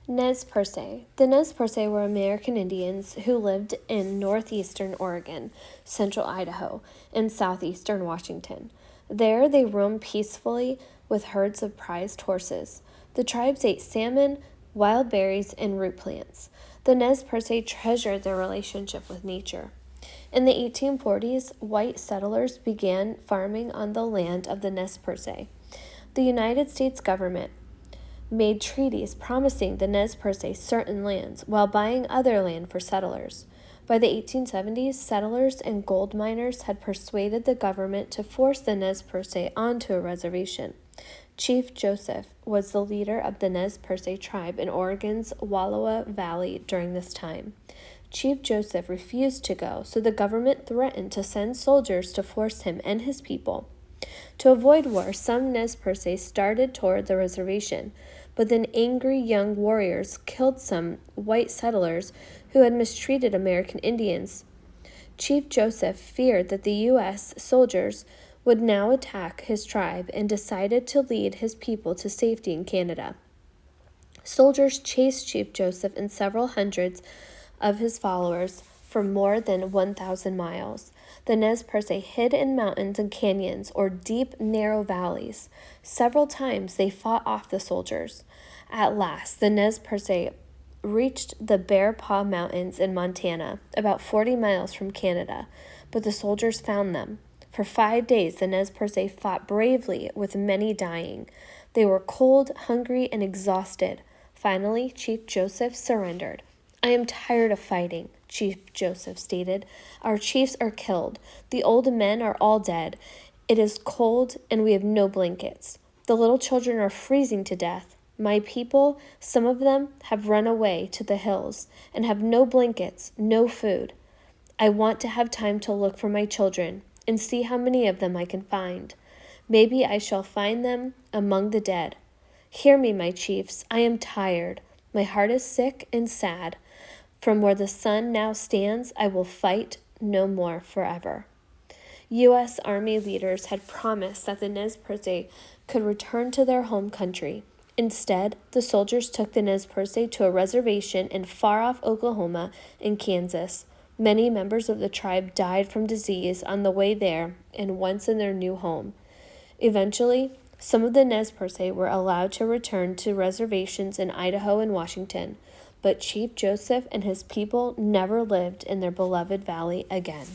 Nez Perce. The Nez Perce were American Indians who lived in northeastern Oregon, central Idaho, and southeastern Washington. There they roamed peacefully with herds of prized horses. The tribes ate salmon, wild berries, and root plants. The Nez Perce treasured their relationship with nature. In the 1840s, white settlers began farming on the land of the Nez Perce. The United States government made treaties promising the Nez Perce certain lands while buying other land for settlers. By the 1870s, settlers and gold miners had persuaded the government to force the Nez Perce onto a reservation. Chief Joseph was the leader of the Nez Perce tribe in Oregon's Wallowa Valley during this time. Chief Joseph refused to go, so the government threatened to send soldiers to force him and his people. To avoid war, some Nez Perce started toward the reservation, but then angry young warriors killed some white settlers who had mistreated American Indians. Chief Joseph feared that the U.S. soldiers would now attack his tribe and decided to lead his people to safety in Canada. Soldiers chased Chief Joseph and several hundreds of his followers for more than 1,000 miles. The Nez Perce hid in mountains and canyons or deep, narrow valleys. Several times they fought off the soldiers. At last, the Nez Perce reached the Bear Paw Mountains in Montana, about 40 miles from Canada, but the soldiers found them. For 5 days, the Nez Perce fought bravely, with many dying. They were cold, hungry, and exhausted. Finally, Chief Joseph surrendered. "I am tired of fighting," Chief Joseph stated. "Our chiefs are killed. The old men are all dead. It is cold, and we have no blankets. The little children are freezing to death. My people, some of them, have run away to the hills and have no blankets, no food. I want to have time to look for my children and see how many of them I can find. Maybe I shall find them among the dead. Hear me, my chiefs. I am tired. My heart is sick and sad. From where the sun now stands, I will fight no more forever." U.S. Army leaders had promised that the Nez Perce could return to their home country. Instead, the soldiers took the Nez Perce to a reservation in far-off Oklahoma and Kansas. Many members of the tribe died from disease on the way there and once in their new home. Eventually, some of the Nez Perce were allowed to return to reservations in Idaho and Washington, but Chief Joseph and his people never lived in their beloved valley again.